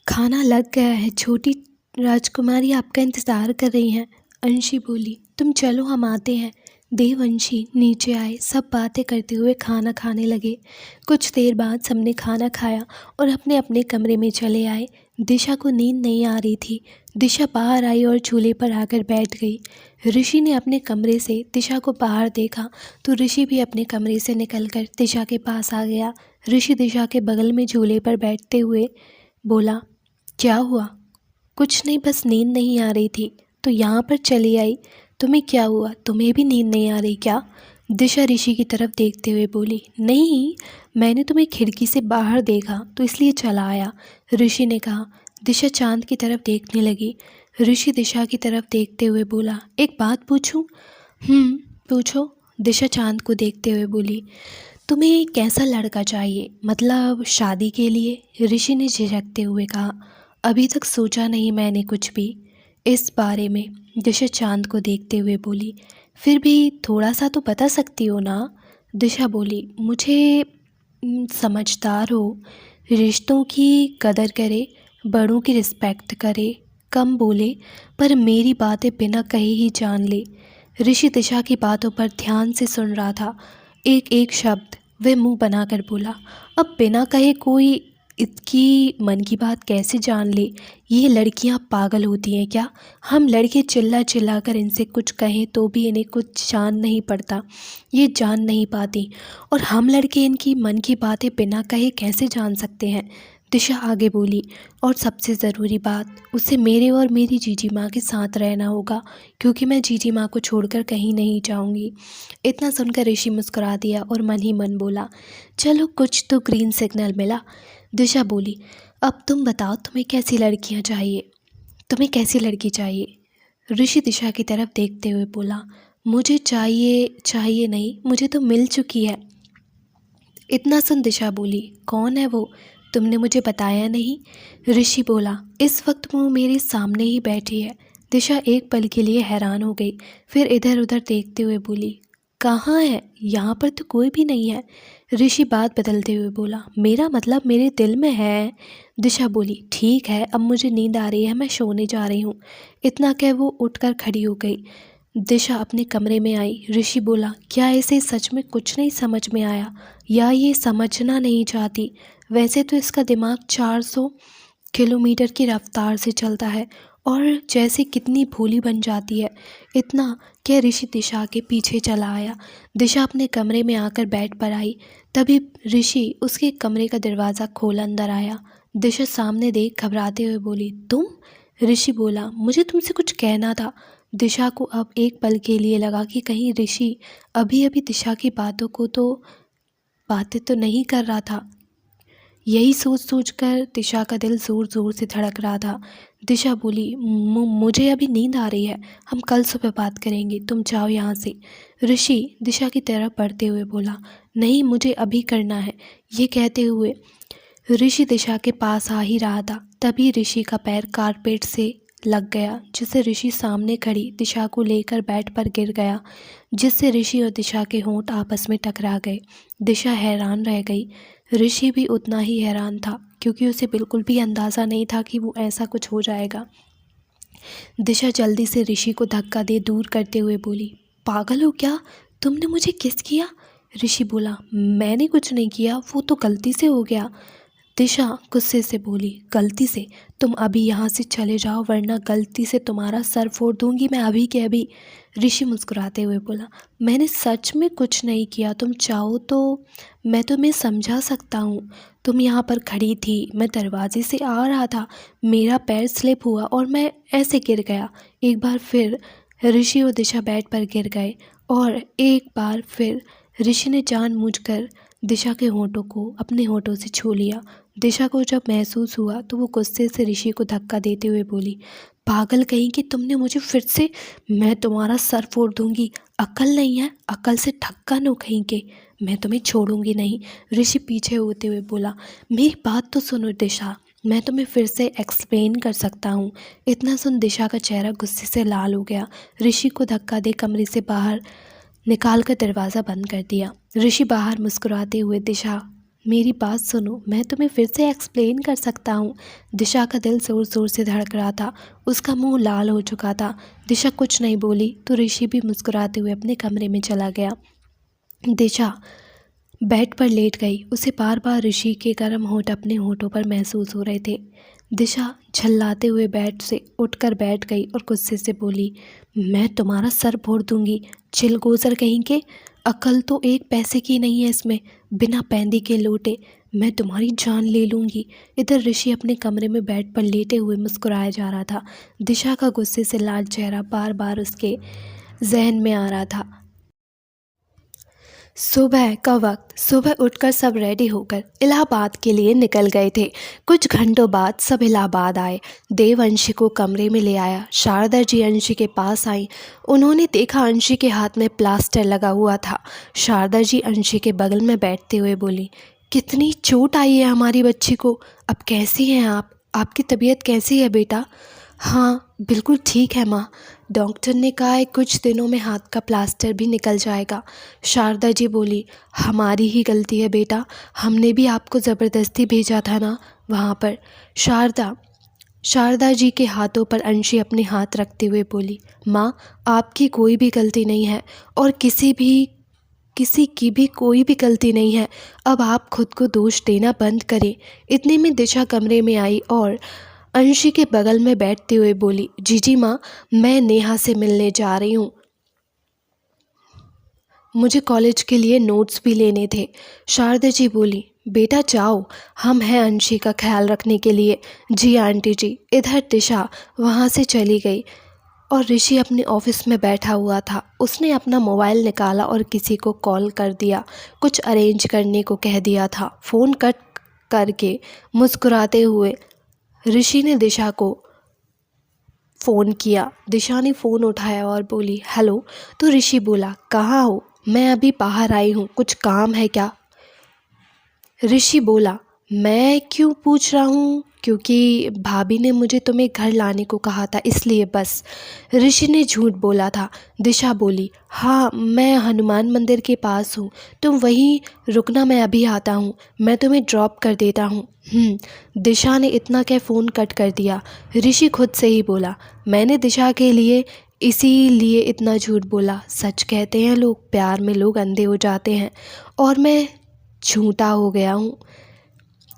खाना लग गया है, छोटी राजकुमारी आपका इंतज़ार कर रही हैं। अंशी बोली, तुम चलो हम आते हैं। देवंशी नीचे आए, सब बातें करते हुए खाना खाने लगे। कुछ देर बाद सबने खाना खाया और अपने अपने कमरे में चले आए। दिशा को नींद नहीं आ रही थी। दिशा बाहर आई और झूले पर आकर बैठ गई। ऋषि ने अपने कमरे से दिशा को बाहर देखा तो ऋषि भी अपने कमरे से निकलकर दिशा के पास आ गया। ऋषि दिशा के बगल में झूले पर बैठते हुए बोला, क्या हुआ? कुछ नहीं, बस नींद नहीं आ रही थी तो यहाँ पर चली आई। तुम्हें क्या हुआ? तुम्हें भी नींद नहीं आ रही क्या? दिशा ऋषि की तरफ देखते हुए बोली, नहीं, मैंने तुम्हें खिड़की से बाहर देखा तो इसलिए चला आया। ऋषि ने कहा। दिशा चांद की तरफ देखने लगी। ऋषि दिशा की तरफ देखते हुए बोला, एक बात पूछूं? पूछो। दिशा चांद को देखते हुए बोली, तुम्हें कैसा लड़का चाहिए, मतलब शादी के लिए? ऋषि ने झिझकते हुए कहा, अभी तक सोचा नहीं मैंने कुछ भी इस बारे में। दिशा चांद को देखते हुए बोली, फिर भी थोड़ा सा तो बता सकती हो ना? दिशा बोली, मुझे समझदार हो, रिश्तों की कदर करे, बड़ों की रिस्पेक्ट करे, कम बोले पर मेरी बातें बिना कहे ही जान ले। ऋषि दिशा की बातों पर ध्यान से सुन रहा था। एक एक शब्द वह मुंह बनाकर बोला, अब बिना कहे कोई इसकी मन की बात कैसे जान ले? ये लड़कियां पागल होती हैं क्या? हम लड़के चिल्ला चिल्ला कर इनसे कुछ कहें तो भी इन्हें कुछ जान नहीं पड़ता, ये जान नहीं पाती, और हम लड़के इनकी मन की बातें बिना कहे कैसे जान सकते हैं? दिशा आगे बोली, और सबसे ज़रूरी बात, उसे मेरे और मेरी जीजी माँ के साथ रहना होगा, क्योंकि मैं जीजी माँ को छोड़कर कहीं नहीं जाऊँगी। इतना सुनकर ऋषि मुस्कुरा दिया और मन ही मन बोला, चलो कुछ तो ग्रीन सिग्नल मिला। दिशा बोली, अब तुम बताओ तुम्हें कैसी लड़कियाँ चाहिए? तुम्हें कैसी लड़की चाहिए? ऋषि दिशा की तरफ देखते हुए बोला, मुझे चाहिए नहीं, मुझे तो मिल चुकी है। इतना सुन दिशा बोली, कौन है वो? तुमने मुझे बताया नहीं। ऋषि बोला, इस वक्त वो मेरे सामने ही बैठी है। दिशा एक पल के लिए हैरान हो गई, फिर इधर उधर देखते हुए बोली, कहाँ है? यहाँ पर तो कोई भी नहीं है। ऋषि बात बदलते हुए बोला, मेरा मतलब मेरे दिल में है। दिशा बोली, ठीक है, अब मुझे नींद आ रही है, मैं सोने जा रही हूँ। इतना कह वो उठकर खड़ी हो गई। दिशा अपने कमरे में आई। ऋषि बोला, क्या इसे सच में कुछ नहीं समझ में आया, या ये समझना नहीं चाहती? वैसे तो इसका दिमाग 400 किलोमीटर की रफ्तार से चलता है और जैसे कितनी भोली बन जाती है। इतना क्या ऋषि दिशा के पीछे चला आया। दिशा अपने कमरे में आकर बेड पर आई। तभी ऋषि उसके कमरे का दरवाज़ा खोल अंदर आया। दिशा सामने देख घबराते हुए बोली, तुम? ऋषि बोला, मुझे तुमसे कुछ कहना था। दिशा को अब एक पल के लिए लगा कि कहीं ऋषि अभी अभी दिशा की बातें तो नहीं कर रहा था। यही सोच सोच कर दिशा का दिल ज़ोर ज़ोर से धड़क रहा था। दिशा बोली, मुझे अभी नींद आ रही है, हम कल सुबह बात करेंगे, तुम जाओ यहाँ से। ऋषि दिशा की तरफ बढ़ते हुए बोला, नहीं, मुझे अभी करना है। ये कहते हुए ऋषि दिशा के पास आ ही रहा था, तभी ऋषि का पैर कारपेट से लग गया, जिससे ऋषि सामने खड़ी दिशा को लेकर बेड पर गिर गया, जिससे ऋषि और दिशा के होंठ आपस में टकरा गए। दिशा हैरान रह गई। ऋषि भी उतना ही हैरान था, क्योंकि उसे बिल्कुल भी अंदाज़ा नहीं था कि वो ऐसा कुछ हो जाएगा। दिशा जल्दी से ऋषि को धक्का दे दूर करते हुए बोली, पागल हो क्या? तुमने मुझे किस किया? ऋषि बोला, मैंने कुछ नहीं किया, वो तो गलती से हो गया। दिशा गुस्से से बोली, गलती से? तुम अभी यहाँ से चले जाओ, वरना गलती से तुम्हारा सर फोड़ दूंगी मैं अभी के अभी। ऋषि मुस्कुराते हुए बोला, मैंने सच में कुछ नहीं किया, तुम चाहो तो मैं तुम्हें समझा सकता हूँ। तुम यहाँ पर खड़ी थी, मैं दरवाजे से आ रहा था, मेरा पैर स्लिप हुआ और मैं ऐसे गिर गया। एक बार फिर ऋषि और दिशा बेड पर गिर गए और एक बार फिर ऋषि ने जानबूझकर दिशा के होंठों को अपने होंठों से छू लिया। दिशा को जब महसूस हुआ तो वो गुस्से से ऋषि को धक्का देते हुए बोली, पागल कहीं कि तुमने मुझे फिर से, मैं तुम्हारा सर फोड़ दूंगी। अक्ल नहीं है? अक्ल से ढक्कन हो कहीं के, मैं तुम्हें छोड़ूंगी नहीं। ऋषि पीछे होते हुए बोला, मेरी बात तो सुनो दिशा, मैं तुम्हें फिर से एक्सप्लेन कर सकता हूँ। इतना सुन दिशा का चेहरा गुस्से से लाल हो गया। ऋषि को धक्का दे कमरे से बाहर निकाल कर दरवाज़ा बंद कर दिया। ऋषि बाहर मुस्कुराते हुए दिशा मेरी बात सुनो, मैं तुम्हें फिर से एक्सप्लेन कर सकता हूँ। दिशा का दिल ज़ोर ज़ोर से धड़क रहा था, उसका मुंह लाल हो चुका था। दिशा कुछ नहीं बोली तो ऋषि भी मुस्कुराते हुए अपने कमरे में चला गया। दिशा बेड पर लेट गई। उसे बार बार ऋषि के गर्म होंठ अपने होठों पर महसूस हो रहे थे। दिशा झल्लाते हुए बेड से उठकर बैठ गई और गुस्से से बोली, मैं तुम्हारा सर फोड़ दूंगी, चिलगोज़र कहीं के। अकल तो एक पैसे की नहीं है इसमें, बिना पैंदी के लोटे। मैं तुम्हारी जान ले लूँगी। इधर ऋषि अपने कमरे में बेड पर लेटे हुए मुस्कुराया जा रहा था। दिशा का गुस्से से लाल चेहरा बार बार उसके जहन में आ रहा था। सुबह का वक्त। सुबह उठकर सब रेडी होकर इलाहाबाद के लिए निकल गए थे। कुछ घंटों बाद सब इलाहाबाद आए। देव अंशी को कमरे में ले आया। शारदा जी अंशी के पास आई। उन्होंने देखा अंशी के हाथ में प्लास्टर लगा हुआ था। शारदा जी अंशी के बगल में बैठते हुए बोली, कितनी चोट आई है हमारी बच्ची को। अब कैसी हैं आप? आपकी तबीयत कैसी है बेटा? हाँ बिल्कुल ठीक है माँ। डॉक्टर ने कहा है कुछ दिनों में हाथ का प्लास्टर भी निकल जाएगा। शारदा जी बोली, हमारी ही गलती है बेटा, हमने भी आपको ज़बरदस्ती भेजा था ना वहाँ पर। शारदा जी के हाथों पर अंशी अपने हाथ रखते हुए बोली, माँ आपकी कोई भी गलती नहीं है और किसी की भी कोई भी गलती नहीं है। अब आप खुद को दोष देना बंद करें। इतने में दिशा कमरे में आई और अंशी के बगल में बैठते हुए बोली, जीजी माँ मैं नेहा से मिलने जा रही हूँ, मुझे कॉलेज के लिए नोट्स भी लेने थे। शारदा जी बोली, बेटा जाओ, हम हैं अंशी का ख्याल रखने के लिए। जी आंटी जी। इधर दिशा वहाँ से चली गई और ऋषि अपने ऑफिस में बैठा हुआ था। उसने अपना मोबाइल निकाला और किसी को कॉल कर दिया, कुछ अरेंज करने को कह दिया था। फ़ोन कट करके मुस्कुराते हुए ऋषि ने दिशा को फ़ोन किया। दिशा ने फ़ोन उठाया और बोली, हेलो। तो ऋषि बोला, कहाँ हो? मैं अभी बाहर आई हूँ, कुछ काम है क्या? ऋषि बोला, मैं क्यों पूछ रहा हूँ, क्योंकि भाभी ने मुझे तुम्हें घर लाने को कहा था इसलिए बस। ऋषि ने झूठ बोला था। दिशा बोली, हाँ मैं हनुमान मंदिर के पास हूँ, तुम वहीं रुकना, मैं अभी आता हूँ, मैं तुम्हें ड्रॉप कर देता हूँ। दिशा ने इतना कह फ़ोन कट कर दिया। ऋषि खुद से ही बोला, मैंने दिशा के लिए इसीलिए इतना झूठ बोला। सच कहते हैं लोग, प्यार में लोग अंधे हो जाते हैं और मैं झूठा हो गया हूँ।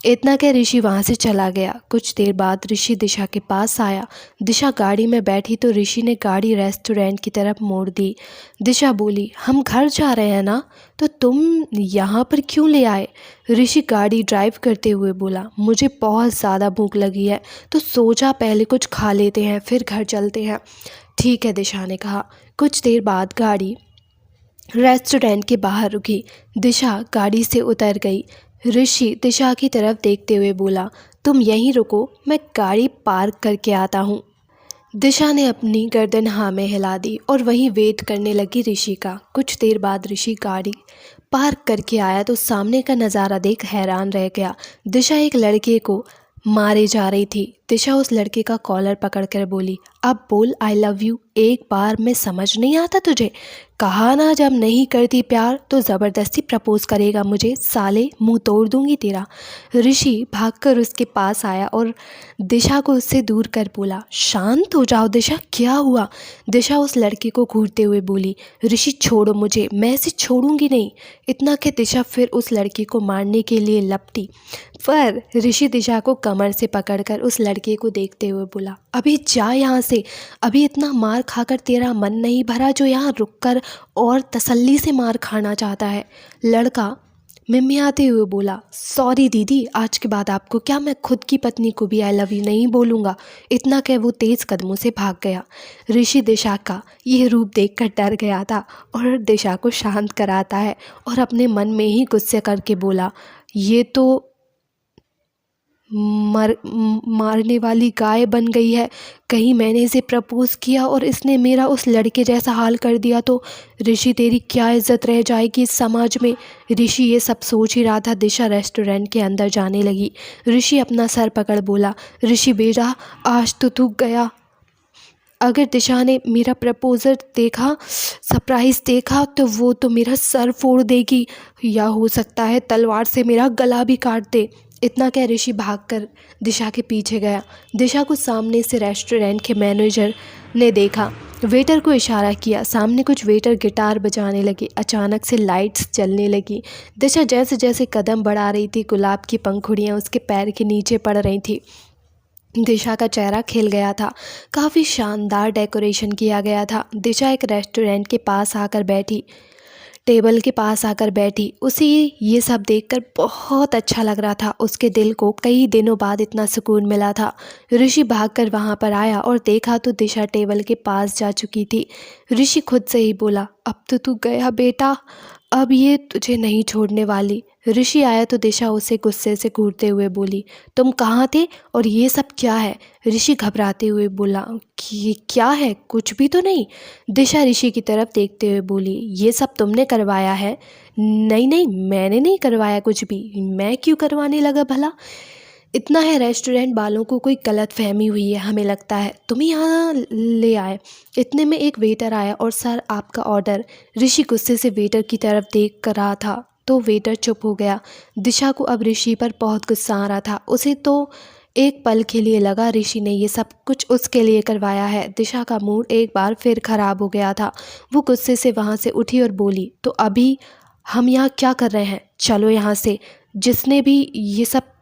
इतना कह ऋषि वहाँ से चला गया। कुछ देर बाद ऋषि दिशा के पास आया। दिशा गाड़ी में बैठी तो ऋषि ने गाड़ी रेस्टोरेंट की तरफ मोड़ दी। दिशा बोली, हम घर जा रहे हैं ना, तो तुम यहाँ पर क्यों ले आए? ऋषि गाड़ी ड्राइव करते हुए बोला, मुझे बहुत ज़्यादा भूख लगी है तो सोचा पहले कुछ खा लेते हैं फिर घर चलते हैं। ठीक है, दिशा ने कहा। कुछ देर बाद गाड़ी रेस्टोरेंट के बाहर रुकी। दिशा गाड़ी से उतर गई। ऋषि दिशा की तरफ देखते हुए बोला, तुम यहीं रुको, मैं गाड़ी पार्क करके आता हूँ। दिशा ने अपनी गर्दन हाँ में हिला दी और वहीं वेट करने लगी ऋषि का। कुछ देर बाद ऋषि गाड़ी पार्क करके आया तो सामने का नज़ारा देख हैरान रह गया। दिशा एक लड़के को मारे जा रही थी। दिशा उस लड़के का कॉलर पकड़कर बोली, अब बोल आई लव यू, एक बार में समझ नहीं आता तुझे? कहा ना जब नहीं करती प्यार तो ज़बरदस्ती प्रपोज करेगा मुझे, साले मुंह तोड़ दूंगी तेरा। ऋषि भागकर उसके पास आया और दिशा को उससे दूर कर बोला, शांत हो जाओ दिशा, क्या हुआ? दिशा उस लड़के को घूरते हुए बोली, ऋषि छोड़ो मुझे, मैं इसे छोड़ूंगी नहीं। इतना कि दिशा फिर उस लड़के को मारने के लिए लपटी, पर ऋषि दिशा को कमर से पकड़कर उस लड़के को देखते हुए बोला, अभी जा यहाँ से, अभी इतना मार खाकर तेरा मन नहीं भरा जो यहाँ रुककर और तसल्ली से मार खाना चाहता है। लड़का मिमियाते हुए बोला, सॉरी दीदी, आज के बाद आपको क्या, मैं खुद की पत्नी को भी आई लव यू नहीं बोलूँगा। इतना कह वो तेज़ कदमों से भाग गया। ऋषि दिशा का यह रूप देखकर डर गया था और दिशा को शांत कराता है और अपने मन में ही गुस्से करके बोला, ये तो मारने वाली गाय बन गई है। कहीं मैंने इसे प्रपोज़ किया और इसने मेरा उस लड़के जैसा हाल कर दिया तो ऋषि तेरी क्या इज्जत रह जाएगी इस समाज में। ऋषि ये सब सोच ही रहा था। दिशा रेस्टोरेंट के अंदर जाने लगी। ऋषि अपना सर पकड़ बोला, ऋषि बेटा आज तो तू गया, अगर दिशा ने मेरा प्रपोज़ल देखा, सरप्राइज़ देखा, तो वो तो मेरा सर फोड़ देगी या हो सकता है तलवार से मेरा गला भी काट दे। इतना कह ऋषि भागकर दिशा के पीछे गया। दिशा को सामने से रेस्टोरेंट के मैनेजर ने देखा, वेटर को इशारा किया। सामने कुछ वेटर गिटार बजाने लगे। अचानक से लाइट्स जलने लगी। दिशा जैसे जैसे कदम बढ़ा रही थी, गुलाब की पंखुड़ियाँ उसके पैर के नीचे पड़ रही थी। दिशा का चेहरा खिल गया था। काफ़ी शानदार डेकोरेशन किया गया था। दिशा एक रेस्टोरेंट के पास आकर बैठी, टेबल के पास आकर बैठी। उसे ये सब देखकर बहुत अच्छा लग रहा था। उसके दिल को कई दिनों बाद इतना सुकून मिला था। ऋषि भागकर वहाँ पर आया और देखा तो दिशा टेबल के पास जा चुकी थी। ऋषि खुद से ही बोला, अब तो तू गया बेटा, अब ये तुझे नहीं छोड़ने वाली। ऋषि आया तो दिशा उसे गुस्से से घूरते हुए बोली, तुम कहाँ थे और ये सब क्या है? ऋषि घबराते हुए बोला कि ये क्या है, कुछ भी तो नहीं। दिशा ऋषि की तरफ देखते हुए बोली, ये सब तुमने करवाया है? नहीं नहीं, मैंने नहीं करवाया कुछ भी। मैं क्यों करवाने लगा भला? इतना है, रेस्टोरेंट वालों को कोई गलत फहमी हुई है, हमें लगता है तुम यहाँ ले आए। इतने में एक वेटर आया और सर आपका ऑर्डर। ऋषि गुस्से से वेटर की तरफ देख कर रहा था तो वेटर चुप हो गया। दिशा को अब ऋषि पर बहुत गुस्सा आ रहा था। उसे तो एक पल के लिए लगा ऋषि ने ये सब कुछ उसके लिए करवाया है। दिशा का मूड एक बार फिर खराब हो गया था। वो गुस्से से वहाँ से उठी और बोली, तो अभी हम यहाँ क्या कर रहे हैं? चलो यहाँ से। जिसने भी ये सब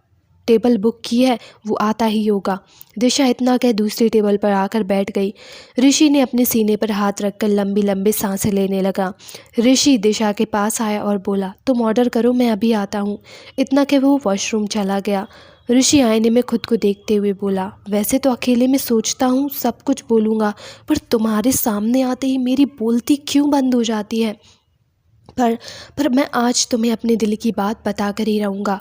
टेबल बुक की है वो आता ही होगा। दिशा इतना कह दूसरी टेबल पर आकर बैठ गई। ऋषि ने अपने सीने पर हाथ रखकर लंबी लंबी सांसें लेने लगा। ऋषि दिशा के पास आया और बोला, तुम ऑर्डर करो, मैं अभी आता हूँ। इतना कह वो वॉशरूम चला गया। ऋषि आईने में खुद को देखते हुए बोला, वैसे तो अकेले में सोचता हूँ सब कुछ बोलूँगा, पर तुम्हारे सामने आते ही मेरी बोलती क्यों बंद हो जाती है? पर मैं आज तुम्हें अपने दिल की बात बता कर ही रहूँगा।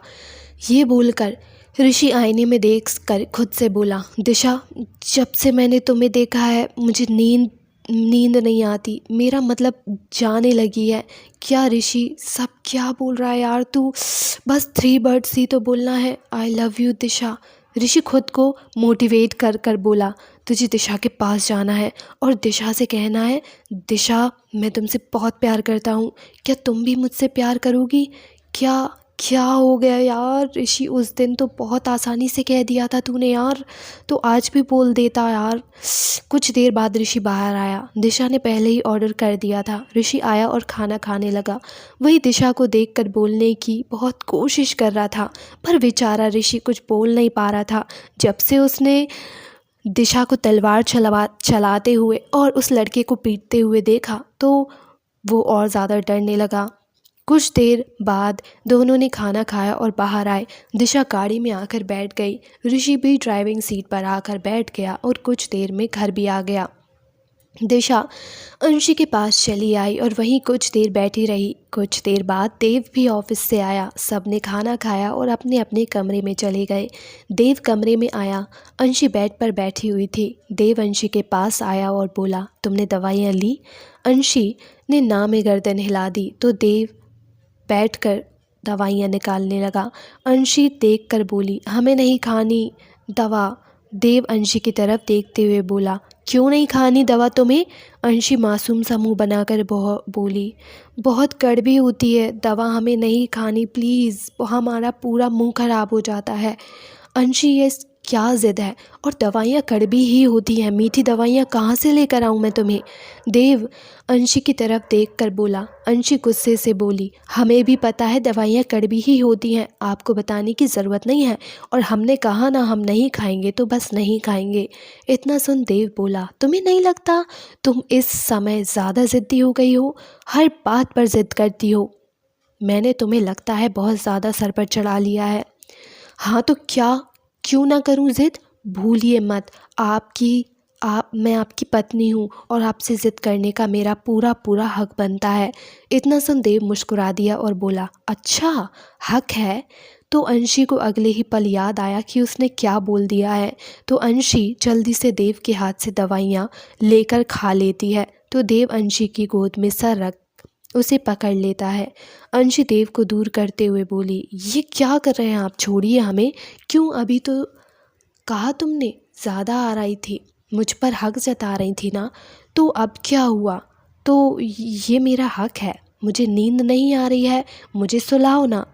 ये बोलकर ऋषि आईने में देख कर खुद से बोला, दिशा, जब से मैंने तुम्हें देखा है मुझे नींद नहीं आती। मेरा मतलब जाने लगी है। क्या ऋषि सब क्या बोल रहा है यार तू? बस 3 वर्ड्स ही तो बोलना है, आई लव यू दिशा। ऋषि खुद को मोटिवेट कर कर बोला, तुझे दिशा के पास जाना है और दिशा से कहना है, दिशा मैं तुमसे बहुत प्यार करता हूँ, क्या तुम भी मुझसे प्यार करोगी? क्या क्या हो गया यार ऋषि? उस दिन तो बहुत आसानी से कह दिया था तूने यार, तो आज भी बोल देता यार। कुछ देर बाद ऋषि बाहर आया। दिशा ने पहले ही ऑर्डर कर दिया था। ऋषि आया और खाना खाने लगा। वही दिशा को देखकर बोलने की बहुत कोशिश कर रहा था, पर बेचारा ऋषि कुछ बोल नहीं पा रहा था। जब से उसने दिशा को तलवार चलाते हुए और उस लड़के को पीटते हुए देखा तो वो और ज़्यादा डरने लगा। कुछ देर बाद दोनों ने खाना खाया और बाहर आए। दिशा गाड़ी में आकर बैठ गई। ऋषि भी ड्राइविंग सीट पर आकर बैठ गया और कुछ देर में घर भी आ गया। दिशा अंशी के पास चली आई और वहीं कुछ देर बैठी रही। कुछ देर बाद देव भी ऑफिस से आया। सबने खाना खाया और अपने अपने कमरे में चले गए। देव कमरे में आया। अंशी बेड पर बैठी हुई थी। देव अंशी के पास आया और बोला, तुमने दवाइयाँ ली? अंशी ने ना में गर्दन हिला दी तो देव बैठकर दवाइयाँ निकालने लगा। अंशी देखकर बोली, हमें नहीं खानी दवा। देव अंशी की तरफ देखते हुए बोला, क्यों नहीं खानी दवा तुम्हें? अंशी मासूम सा मुँह बनाकर बोली, बहुत कड़वी होती है दवा, हमें नहीं खानी प्लीज़, हमारा पूरा मुंह खराब हो जाता है। अंशी ये क्या ज़िद है? और दवाइयाँ कड़वी ही होती हैं, मीठी दवाइयाँ कहाँ से लेकर आऊँ मैं तुम्हें? देव अंशी की तरफ देखकर बोला। अंशी गुस्से से बोली, हमें भी पता है दवाइयाँ कड़वी ही होती हैं, आपको बताने की ज़रूरत नहीं है, और हमने कहा ना हम नहीं खाएंगे तो बस नहीं खाएंगे। इतना सुन देव बोला, तुम्हें नहीं लगता तुम इस समय ज़्यादा ज़िद्दी हो गई हो? हर बात पर ज़िद करती हो। मैंने तुम्हें लगता है बहुत ज़्यादा सर पर चढ़ा लिया है। हाँ तो क्या, क्यों ना करूँ ज़िद? भूलिए मत मैं आपकी पत्नी हूँ और आपसे ज़िद करने का मेरा पूरा पूरा हक बनता है। इतना सुन देव मुस्कुरा दिया और बोला, अच्छा हक है? तो अंशी को अगले ही पल याद आया कि उसने क्या बोल दिया है। तो अंशी जल्दी से देव के हाथ से दवाइयाँ लेकर खा लेती है। तो देव अंशी की गोद में सर रख उसे पकड़ लेता है। अंशी देव को दूर करते हुए बोली, ये क्या कर रहे हैं आप? छोड़िए हमें। क्यों? अभी तो कहा तुमने ज़्यादा आ रही थी। मुझ पर हक जता रही थी ना, तो अब क्या हुआ? तो ये मेरा हक है, मुझे नींद नहीं आ रही है, मुझे सुलाओ ना।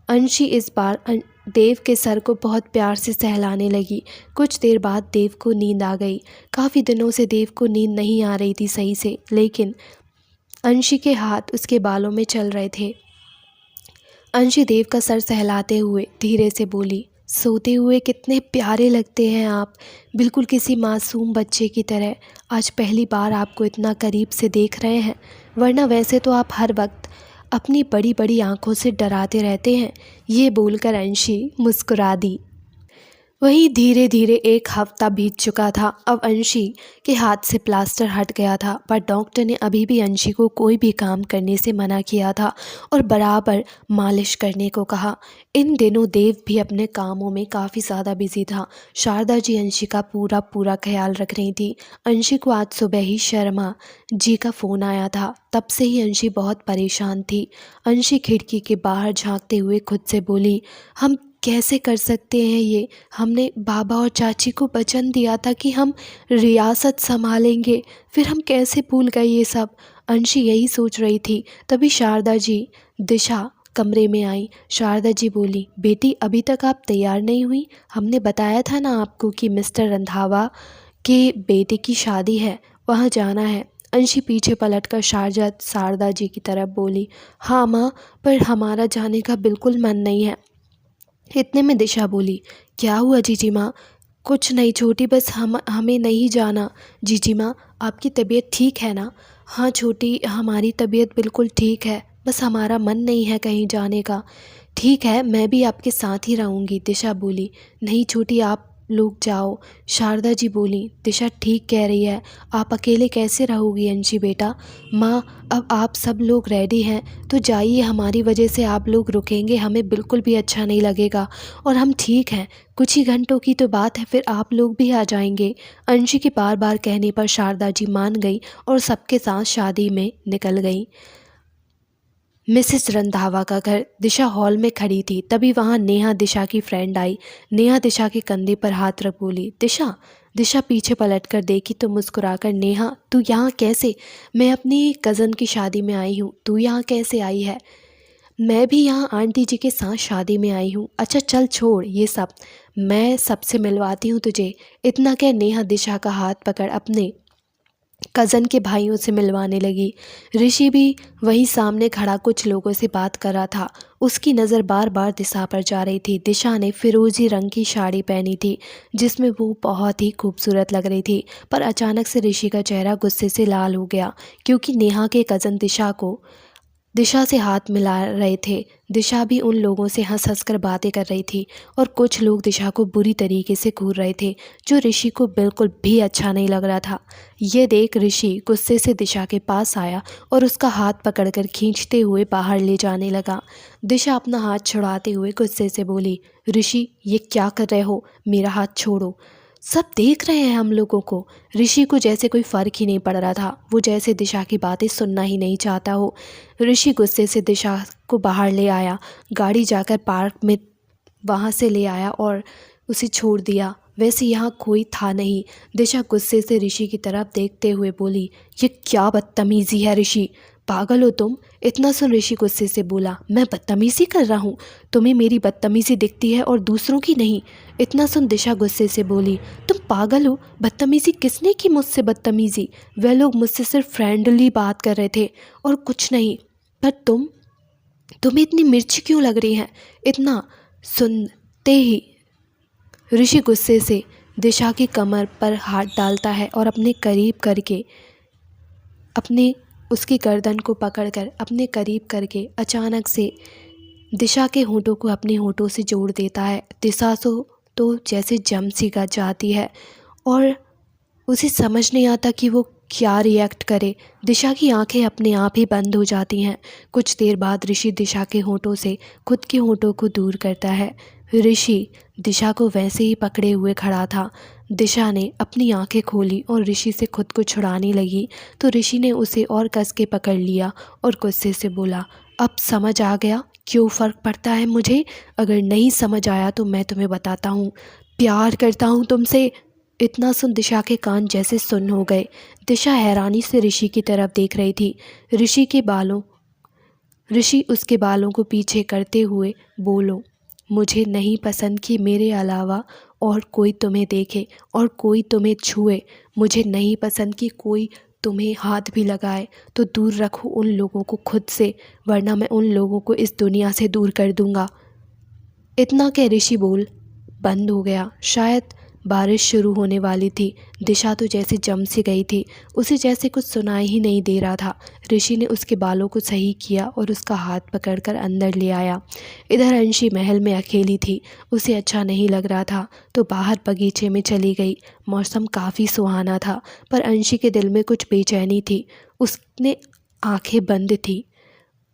अंशी इस बार देव के सर को बहुत प्यार से सहलाने लगी। कुछ देर बाद देव को नींद आ गई। काफ़ी दिनों से देव को नींद नहीं आ रही थी सही से, लेकिन अंशी के हाथ उसके बालों में चल रहे थे। अंशी देव का सर सहलाते हुए धीरे से बोली, सोते हुए कितने प्यारे लगते हैं आप, बिल्कुल किसी मासूम बच्चे की तरह। आज पहली बार आपको इतना करीब से देख रहे हैं, वरना वैसे तो आप हर वक्त अपनी बड़ी बड़ी आंखों से डराते रहते हैं। ये बोलकर अंशी मुस्कुरा दी। वहीं धीरे धीरे एक हफ्ता बीत चुका था। अब अंशी के हाथ से प्लास्टर हट गया था, पर डॉक्टर ने अभी भी अंशी को कोई भी काम करने से मना किया था और बराबर मालिश करने को कहा। इन दिनों देव भी अपने कामों में काफ़ी ज़्यादा बिजी था। शारदा जी अंशी का पूरा पूरा ख्याल रख रही थी। अंशी को आज सुबह ही शर्मा जी का फ़ोन आया था। तब से ही अंशी बहुत परेशान थी। अंशी खिड़की के बाहर झांकते हुए खुद से बोली, हम कैसे कर सकते हैं ये? हमने बाबा और चाची को वचन दिया था कि हम रियासत संभालेंगे, फिर हम कैसे भूल गए ये सब? अंशी यही सोच रही थी, तभी शारदा जी दिशा कमरे में आई। शारदा जी बोली, बेटी अभी तक आप तैयार नहीं हुई? हमने बताया था ना आपको कि मिस्टर रंधावा के बेटे की शादी है, वहाँ जाना है। अंशी पीछे पलटकर शारदा जी की तरफ बोली, हाँ माँ, पर हमारा जाने का बिल्कुल मन नहीं है। इतने में दिशा बोली, क्या हुआ जीजी माँ? कुछ नहीं छोटी, बस हमें नहीं जाना। जीजी माँ, आपकी तबीयत ठीक है ना? हाँ छोटी, हमारी तबीयत बिल्कुल ठीक है, बस हमारा मन नहीं है कहीं जाने का। ठीक है, मैं भी आपके साथ ही रहूँगी, दिशा बोली। नहीं छोटी, आप लोग जाओ, शारदा जी बोली। दिशा ठीक कह रही है, आप अकेले कैसे रहोगी अंशी बेटा? माँ, अब आप सब लोग रेडी हैं तो जाइए, हमारी वजह से आप लोग रुकेंगे, हमें बिल्कुल भी अच्छा नहीं लगेगा। और हम ठीक हैं, कुछ ही घंटों की तो बात है, फिर आप लोग भी आ जाएंगे। अंशी के बार बार कहने पर शारदा जी मान गई और सबके साथ शादी में निकल गई। मिसेस रंधावा का घर दिशा हॉल में खड़ी थी। तभी वहाँ नेहा, दिशा की फ्रेंड आई। नेहा दिशा के कंधे पर हाथ रख बोली, दिशा। दिशा पीछे पलटकर देखी तो मुस्कुराकर, नेहा तू यहाँ कैसे? मैं अपनी कज़न की शादी में आई हूँ, तू यहाँ कैसे आई है? मैं भी यहाँ आंटी जी के साथ शादी में आई हूँ। अच्छा चल छोड़ ये सब, मैं सबसे मिलवाती हूँ तुझे। इतना कह नेहा दिशा का हाथ पकड़ अपने कज़न के भाइयों से मिलवाने लगी। ऋषि भी वहीं सामने खड़ा कुछ लोगों से बात कर रहा था। उसकी नज़र बार बार दिशा पर जा रही थी। दिशा ने फिरोजी रंग की साड़ी पहनी थी, जिसमें वो बहुत ही खूबसूरत लग रही थी। पर अचानक से ऋषि का चेहरा गुस्से से लाल हो गया, क्योंकि नेहा के कज़न दिशा से हाथ मिला रहे थे। दिशा भी उन लोगों से हंस हंस कर बातें कर रही थी और कुछ लोग दिशा को बुरी तरीके से घूर रहे थे, जो ऋषि को बिल्कुल भी अच्छा नहीं लग रहा था। ये देख ऋषि गुस्से से दिशा के पास आया और उसका हाथ पकड़कर खींचते हुए बाहर ले जाने लगा। दिशा अपना हाथ छुड़ाते हुए गुस्से से बोली, ऋषि ये क्या कर रहे हो? मेरा हाथ छोड़ो। सब देख रहे हैं हम लोगों को। ऋषि को जैसे कोई फ़र्क ही नहीं पड़ रहा था, वो जैसे दिशा की बातें सुनना ही नहीं चाहता हो। ऋषि गुस्से से दिशा को बाहर ले आया, गाड़ी जाकर पार्क में वहाँ से ले आया और उसे छोड़ दिया। वैसे यहाँ कोई था नहीं। दिशा गुस्से से ऋषि की तरफ देखते हुए बोली, ये क्या बदतमीज़ी है ऋषि, पागल हो तुम? इतना सुन ऋषि गुस्से से बोला, मैं बदतमीज़ी कर रहा हूँ? तुम्हें मेरी बदतमीज़ी दिखती है और दूसरों की नहीं। इतना सुन दिशा गुस्से से बोली, तुम पागल हो? बदतमीज़ी किसने की मुझसे बदतमीज़ी? वह लोग मुझसे सिर्फ फ्रेंडली बात कर रहे थे और कुछ नहीं। पर तुम्हें इतनी मिर्ची क्यों लग रही है? इतना सुनते ही ऋषि गुस्से से दिशा की कमर पर हाथ डालता है और अपने करीब करके उसकी गर्दन को पकड़कर अपने करीब करके अचानक से दिशा के होंठों को अपने होंठों से जोड़ देता है। दिशा तो जैसे जम सी गज जाती है और उसे समझ नहीं आता कि वो क्या रिएक्ट करे। दिशा की आंखें अपने आप ही बंद हो जाती हैं। कुछ देर बाद ऋषि दिशा के होंठों से खुद के होंठों को दूर करता है। ऋषि दिशा को वैसे ही पकड़े हुए खड़ा था। दिशा ने अपनी आंखें खोली और ऋषि से खुद को छुड़ाने लगी, तो ऋषि ने उसे और कस के पकड़ लिया और गुस्से से बोला, अब समझ आ गया क्यों फ़र्क पड़ता है मुझे? अगर नहीं समझ आया तो मैं तुम्हें बताता हूँ। प्यार करता हूँ तुमसे। इतना सुन दिशा के कान जैसे सुन्न हो गए। दिशा हैरानी से ऋषि की तरफ देख रही थी। ऋषि उसके बालों को पीछे करते हुए बोलो, मुझे नहीं पसंद कि मेरे अलावा और कोई तुम्हें देखे और कोई तुम्हें छुए। मुझे नहीं पसंद कि कोई तुम्हें हाथ भी लगाए। तो दूर रखो उन लोगों को खुद से, वरना मैं उन लोगों को इस दुनिया से दूर कर दूंगा। इतना कह ऋषि बोल बंद हो गया। शायद बारिश शुरू होने वाली थी। दिशा तो जैसे जम सी गई थी, उसे जैसे कुछ सुनाई ही नहीं दे रहा था। ऋषि ने उसके बालों को सही किया और उसका हाथ पकड़कर अंदर ले आया। इधर अंशी महल में अकेली थी, उसे अच्छा नहीं लग रहा था, तो बाहर बगीचे में चली गई। मौसम काफ़ी सुहाना था, पर अंशी के दिल में कुछ बेचैनी थी। उसने आंखें बंद थी,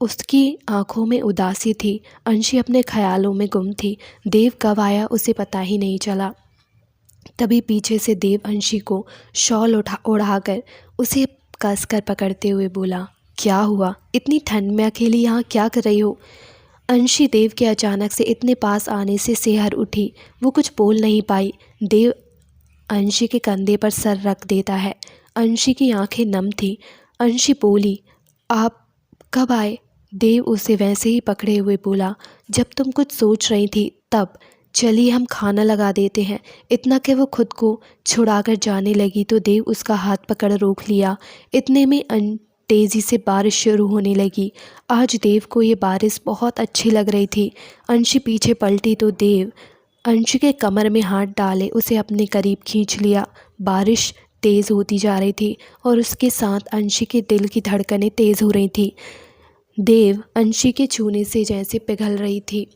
उसकी आंखों में उदासी थी। अंशी अपने ख्यालों में गुम थी। देव कब आया उसे पता ही नहीं चला। तभी पीछे से देव अंशी को शॉल उड़ाकर उसे कसकर पकड़ते हुए बोला, क्या हुआ? इतनी ठंड में अकेली यहाँ क्या कर रही हो? अंशी देव के अचानक से इतने पास आने से सिहर उठी। वो कुछ बोल नहीं पाई। देव अंशी के कंधे पर सर रख देता है। अंशी की आंखें नम थी। अंशी बोली, आप कब आए? देव उसे वैसे ही पकड़े हुए बोला, जब तुम कुछ सोच रही थी तब। चलिए हम खाना लगा देते हैं। इतना कि वो खुद को छुड़ाकर जाने लगी तो देव उसका हाथ पकड़ रोक लिया। इतने में तेज़ी से बारिश शुरू होने लगी। आज देव को ये बारिश बहुत अच्छी लग रही थी। अंशी पीछे पलटी तो देव अंशी के कमर में हाथ डाले उसे अपने करीब खींच लिया। बारिश तेज़ होती जा रही थी और उसके साथ अंशी के दिल की धड़कनें तेज़ हो रही थी। देव अंशी के छूने से जैसे पिघल रही थी।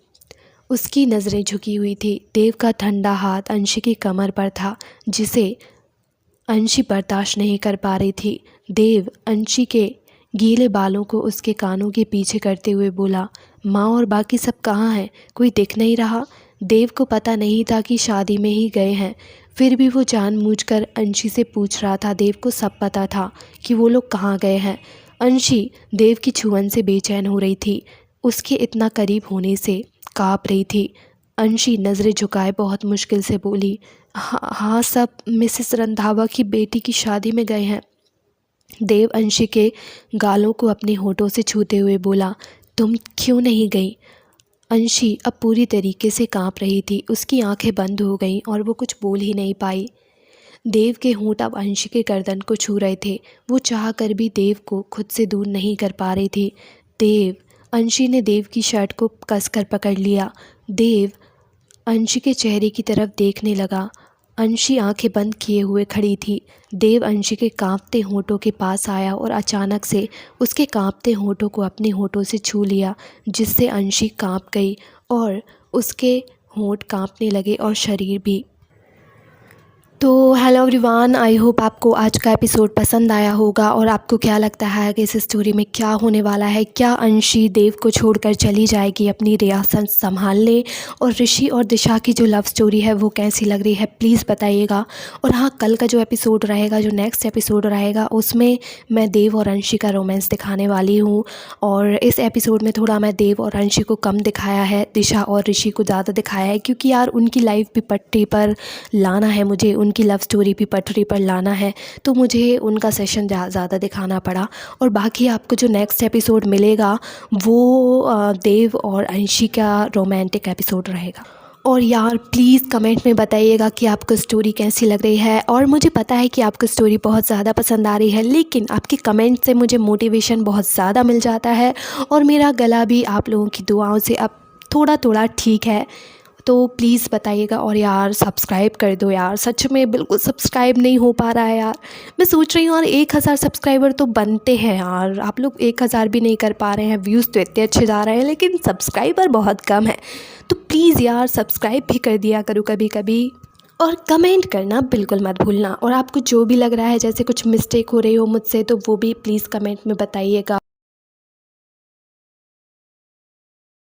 उसकी नज़रें झुकी हुई थी। देव का ठंडा हाथ अंशी की कमर पर था, जिसे अंशी बर्दाश्त नहीं कर पा रही थी। देव अंशी के गीले बालों को उसके कानों के पीछे करते हुए बोला, माँ और बाकी सब कहाँ हैं? कोई दिख नहीं रहा। देव को पता नहीं था कि शादी में ही गए हैं, फिर भी वो जानबूझकर अंशी से पूछ रहा था। देव को सब पता था कि वो लोग कहाँ गए हैं। अंशी देव की छुअन से बेचैन हो रही थी। उसके इतना करीब होने से काँप रही थी। अंशी नज़रें झुकाए बहुत मुश्किल से बोली, हाँ सब मिसेस रंधावा की बेटी की शादी में गए हैं। देव अंशी के गालों को अपने होठों से छूते हुए बोला, तुम क्यों नहीं गई? अंशी अब पूरी तरीके से काँप रही थी। उसकी आंखें बंद हो गईं और वो कुछ बोल ही नहीं पाई। देव के होंठ अब अंशी के गर्दन को छू रहे थे। वो चाह कर भी देव को खुद से दूर नहीं कर पा रही थी। अंशी ने देव की शर्ट को कसकर पकड़ लिया। देव अंशी के चेहरे की तरफ देखने लगा। अंशी आंखें बंद किए हुए खड़ी थी। देव अंशी के कांपते होठों के पास आया और अचानक से उसके कांपते होठों को अपने होठों से छू लिया, जिससे अंशी कांप गई और उसके होंठ कांपने लगे और शरीर भी। तो हेलो एवरीवन, आई होप आपको आज का एपिसोड पसंद आया होगा। और आपको क्या लगता है कि इस स्टोरी में क्या होने वाला है? क्या अंशी देव को छोड़कर चली जाएगी अपनी रियासत संभालने? और ऋषि और दिशा की जो लव स्टोरी है वो कैसी लग रही है, प्लीज़ बताइएगा। और हाँ, कल का जो एपिसोड रहेगा, जो नेक्स्ट एपिसोड रहेगा, उसमें मैं देव और अंशी का रोमांस दिखाने वाली हूँ। और इस एपिसोड में थोड़ा मैं देव और अंशी को कम दिखाया है, दिशा और ऋषि को ज़्यादा दिखाया है, क्योंकि यार उनकी लाइफ भी पटरी पर लाना है मुझे, उनकी लव स्टोरी भी पटरी पर लाना है, तो मुझे उनका सेशन ज़्यादा दिखाना पड़ा। और बाकी आपको जो नेक्स्ट एपिसोड मिलेगा वो देव और अंशी का रोमांटिक एपिसोड रहेगा। और यार प्लीज़ कमेंट में बताइएगा कि आपको स्टोरी कैसी लग रही है। और मुझे पता है कि आपको स्टोरी बहुत ज़्यादा पसंद आ रही है, लेकिन आपके कमेंट से मुझे मोटिवेशन बहुत ज़्यादा मिल जाता है और मेरा गला भी आप लोगों की दुआओं से अब थोड़ा थोड़ा ठीक है। तो प्लीज़ बताइएगा। और यार सब्सक्राइब कर दो यार, सच में बिल्कुल सब्सक्राइब नहीं हो पा रहा है यार। मैं सोच रही हूँ यार 1000 सब्सक्राइबर तो बनते हैं यार, आप लोग 1000 भी नहीं कर पा रहे हैं। व्यूज़ तो इतने अच्छे जा रहे हैं लेकिन सब्सक्राइबर बहुत कम है। तो प्लीज़ यार सब्सक्राइब भी कर दिया करो कभी कभी, और कमेंट करना बिल्कुल मत भूलना। और आपको जो भी लग रहा है जैसे कुछ मिस्टेक हो रही हो मुझसे, तो वो भी प्लीज़ कमेंट में बताइएगा।